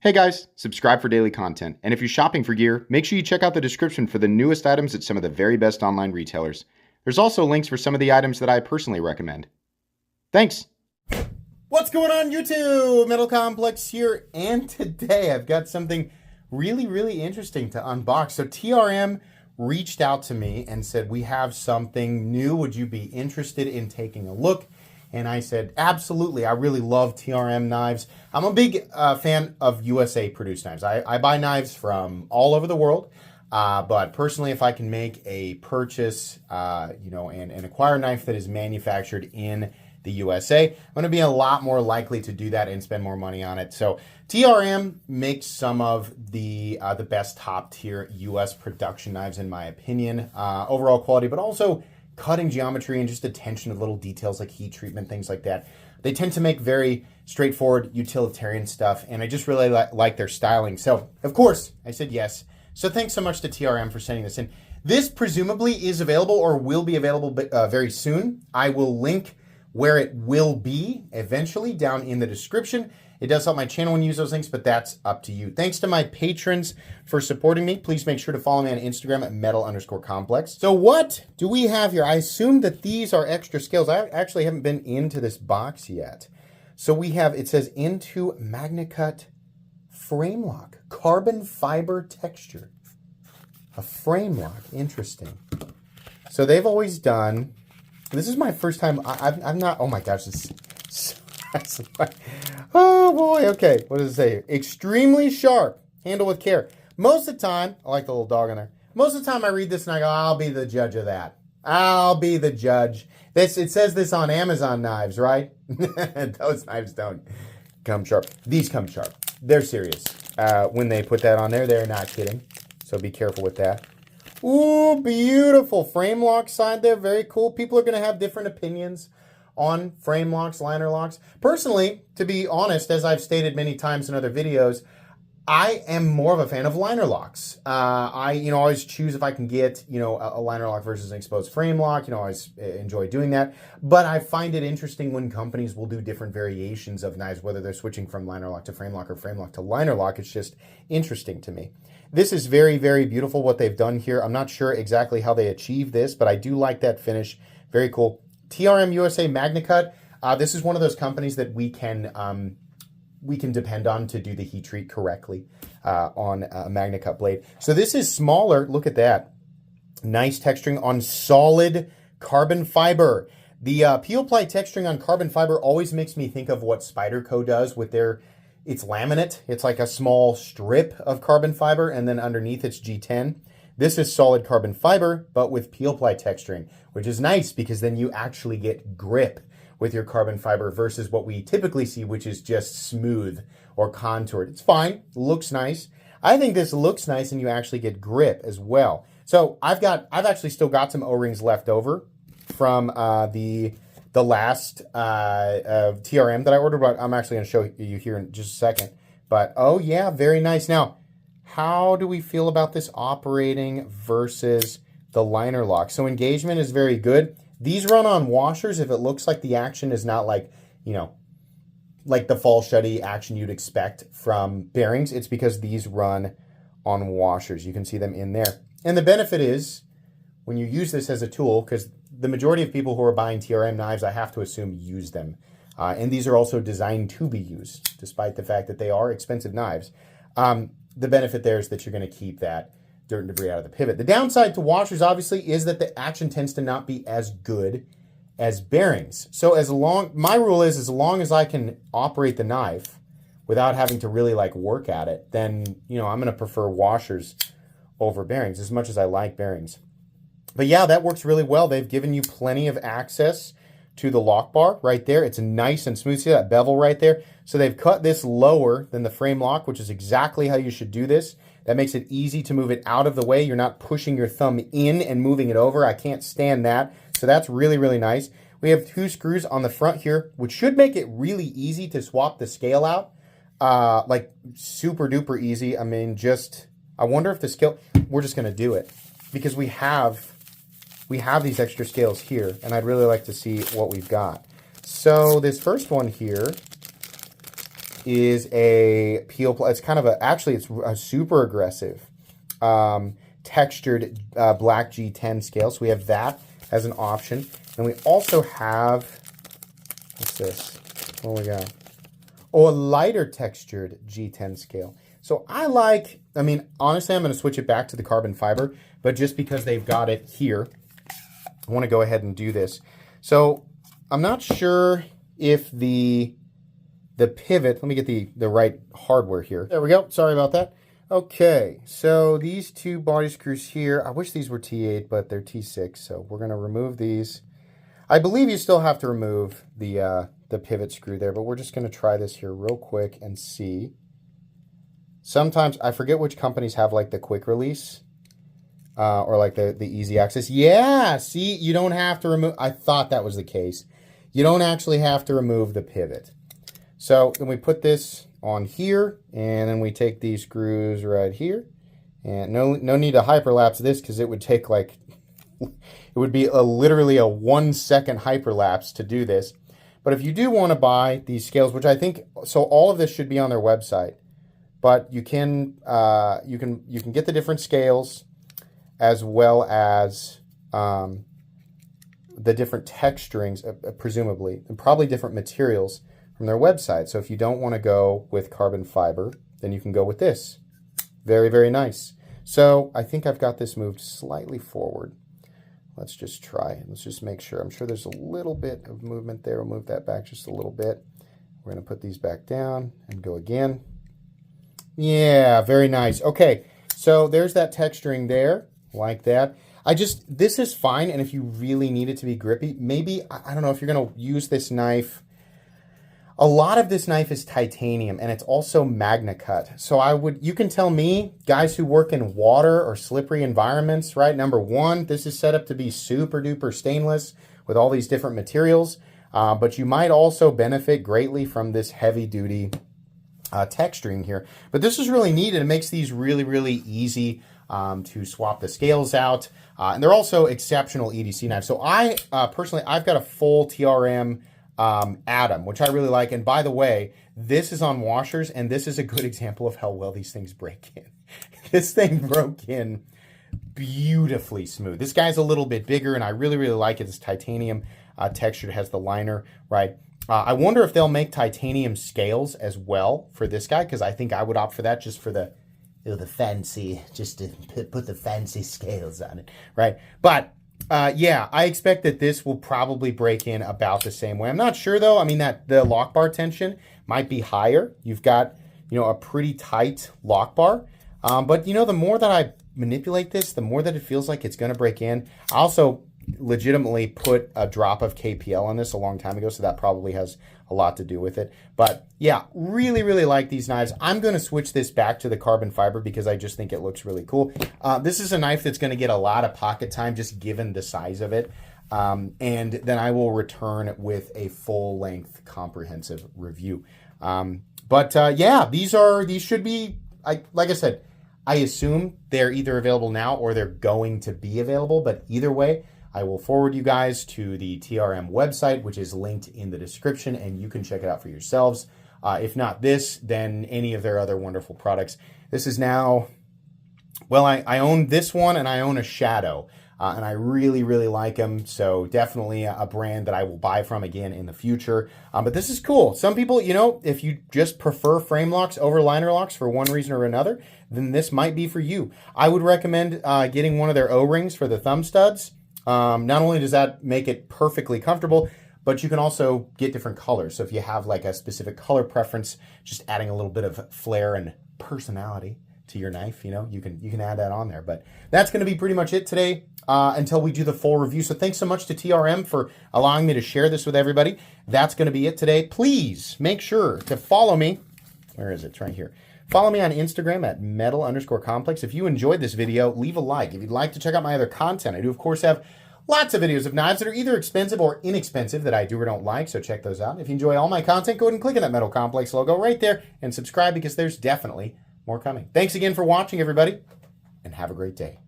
Hey guys, subscribe for daily content, and if you're shopping for gear, make sure you check out the description for the newest items at some of the very best online retailers. There's also links for some of the items that I personally recommend. Thanks! What's going on YouTube? Metal Complex here, and today I've got something really interesting to unbox. So TRM reached out to me and said, we have something new, would you be interested in taking a look? And I said, absolutely. I really love TRM knives. I'm a big fan of USA produced knives. I buy knives from all over the world. But personally, if I can make a purchase, and acquire a knife that is manufactured in the USA, I'm going to be a lot more likely to do that and spend more money on it. So TRM makes some of the best top tier US production knives, in my opinion. Overall quality, but also cutting geometry and just attention to little details like heat treatment, things like that. They tend to make very straightforward utilitarian stuff, and I just really like their styling. So, of course, I said yes. So thanks so much to TRM for sending this in. This presumably is available or will be available very soon. I will link where it will be eventually down in the description. It does help my channel when you use those links, but that's up to you. Thanks to my patrons for supporting me. Please make sure to follow me on Instagram at metal_complex. So what do we have here? I assume that these are extra scales. I actually haven't been into this box yet. So we have, it says into MagnaCut Framelock, carbon fiber texture. A Framelock, interesting. So they've always done, this is my first time, I've not, oh my gosh, oh boy, okay, what does it say? Extremely sharp, handle with care. Most of the time, I like the little dog in there. Most of the time I read this and I go, I'll be the judge of that. I'll be the judge. It says this on Amazon knives, right? Those knives don't come sharp. These come sharp. They're serious. When they put that on there, they're not kidding. So be careful with that. Ooh, beautiful frame lock side there. Very cool. People are going to have different opinions on frame locks, liner locks. Personally, to be honest, as I've stated many times in other videos, I am more of a fan of liner locks. I always choose if I can get, a liner lock versus an exposed frame lock. I always enjoy doing that. But I find it interesting when companies will do different variations of knives, whether they're switching from liner lock to frame lock or frame lock to liner lock. It's just interesting to me. This is very beautiful what they've done here. I'm not sure exactly how they achieve this, but I do like that finish. Very cool. TRM USA MagnaCut. This is one of those companies that we can depend on to do the heat treat correctly on a MagnaCut blade. So this is smaller. Look at that. Nice texturing on solid carbon fiber. The peel ply texturing on carbon fiber always makes me think of what Spyderco does with their, it's laminate. It's like a small strip of carbon fiber, and then underneath it's G10. This is solid carbon fiber, but with peel ply texturing, which is nice because then you actually get grip with your carbon fiber versus what we typically see, which is just smooth or contoured. It's fine, looks nice. I think this looks nice and you actually get grip as well. So I've actually still got some O-rings left over from the last TRM that I ordered, but I'm actually going to show you here in just a second. But oh yeah, very nice. Now, how do we feel about this operating versus the liner lock? So engagement is very good. These run on washers. If it looks like the action is not like, like the fall shutty action you'd expect from bearings, it's because these run on washers. You can see them in there. And the benefit is when you use this as a tool, because the majority of people who are buying TRM knives, I have to assume, use them. And these are also designed to be used, despite the fact that they are expensive knives. The benefit there is that you're going to keep that dirt and debris out of the pivot. The downside to washers, obviously, is that the action tends to not be as good as bearings. So my rule is, as long as I can operate the knife without having to really work at it, then, I'm going to prefer washers over bearings, as much as I like bearings. But yeah, that works really well. They've given you plenty of access to the lock bar right there. It's nice and smooth. See that bevel right there? So they've cut this lower than the frame lock, which is exactly how you should do this. That makes it easy to move it out of the way. You're not pushing your thumb in and moving it over. I can't stand that. So that's really nice. We have 2 screws on the front here, which should make it really easy to swap the scale out. Like super duper easy. I mean, I wonder if the scale, we're just going to do it because we have these extra scales here, and I'd really like to see what we've got. So this first one here is a peel. It's kind of actually it's a super aggressive textured black G10 scale. So we have that as an option. And we also have, what's this? What do we got? Oh, a lighter textured G10 scale. So I mean, honestly, I'm going to switch it back to the carbon fiber, but just because they've got it here, I want to go ahead and do this. So I'm not sure if the pivot, let me get the right hardware here. There we go. Sorry about that. Okay, so these two body screws here, I wish these were T8, but they're T6, so we're going to remove these. I believe you still have to remove the pivot screw there, but we're just going to try this here real quick and see. Sometimes, I forget which companies have like the quick release or like the easy access. Yeah, see, you don't have to remove, I thought that was the case. You don't actually have to remove the pivot. So then we put this on here, and then we take these screws right here. And no need to hyperlapse this because it would take like, it would be literally a 1 second hyperlapse to do this. But if you do want to buy these scales, which I think, so all of this should be on their website, but you can get the different scales as well as the different texturings, presumably, and probably different materials from their website. So if you don't want to go with carbon fiber, then you can go with this. Very, very nice. So I think I've got this moved slightly forward. Let's just try. Let's just make sure. I'm sure there's a little bit of movement there. We'll move that back just a little bit. We're going to put these back down and go again. Yeah, very nice. Okay, so there's that texturing there, like that. This is fine, and if you really need it to be grippy, maybe, I don't know, if you're going to use this knife, a lot of this knife is titanium, and it's also Magna Cut. So you can tell me, guys who work in water or slippery environments, right? Number one, this is set up to be super duper stainless with all these different materials, but you might also benefit greatly from this heavy duty texturing here. But this is really neat, and it makes these really, really easy to swap the scales out. And they're also exceptional EDC knives. So I, personally, I've got a full TRM Atom, which I really like. And by the way, this is on washers, and this is a good example of how well these things break in. This thing broke in beautifully smooth. This guy's a little bit bigger, and I really, really like it. It's titanium textured, has the liner, right? I wonder if they'll make titanium scales as well for this guy, because I think I would opt for that just for the fancy, just to put the fancy scales on it, right? But yeah, I expect that this will probably break in about the same way. I'm not sure though. I mean, that the lock bar tension might be higher. You've got, a pretty tight lock bar. But the more that I manipulate this, the more that it feels like it's going to break in. I also legitimately put a drop of KPL on this a long time ago, so that probably has a lot to do with it. But yeah, really, really like these knives. I'm going to switch this back to the carbon fiber because I just think it looks really cool. This is a knife that's going to get a lot of pocket time just given the size of it. And then I will return with a full-length comprehensive review. Yeah, these should be, like I said, I assume they're either available now or they're going to be available, but either way, I will forward you guys to the TRM website, which is linked in the description, and you can check it out for yourselves. If not this, then any of their other wonderful products. This is now, well, I own this one and I own a Shadow, and I really, really like them. So definitely a brand that I will buy from again in the future. But this is cool. Some people, if you just prefer frame locks over liner locks for one reason or another, then this might be for you. I would recommend getting one of their O-rings for the thumb studs. Not only does that make it perfectly comfortable, but you can also get different colors. So if you have like a specific color preference, just adding a little bit of flair and personality to your knife, you can add that on there. But that's going to be pretty much it today until we do the full review. So thanks so much to TRM for allowing me to share this with everybody. That's going to be it today. Please make sure to follow me. Where is it? It's right here. Follow me on Instagram at metal_complex. If you enjoyed this video, leave a like. If you'd like to check out my other content, I do, of course, have lots of videos of knives that are either expensive or inexpensive that I do or don't like, so check those out. If you enjoy all my content, go ahead and click on that Metal Complex logo right there and subscribe because there's definitely more coming. Thanks again for watching, everybody, and have a great day.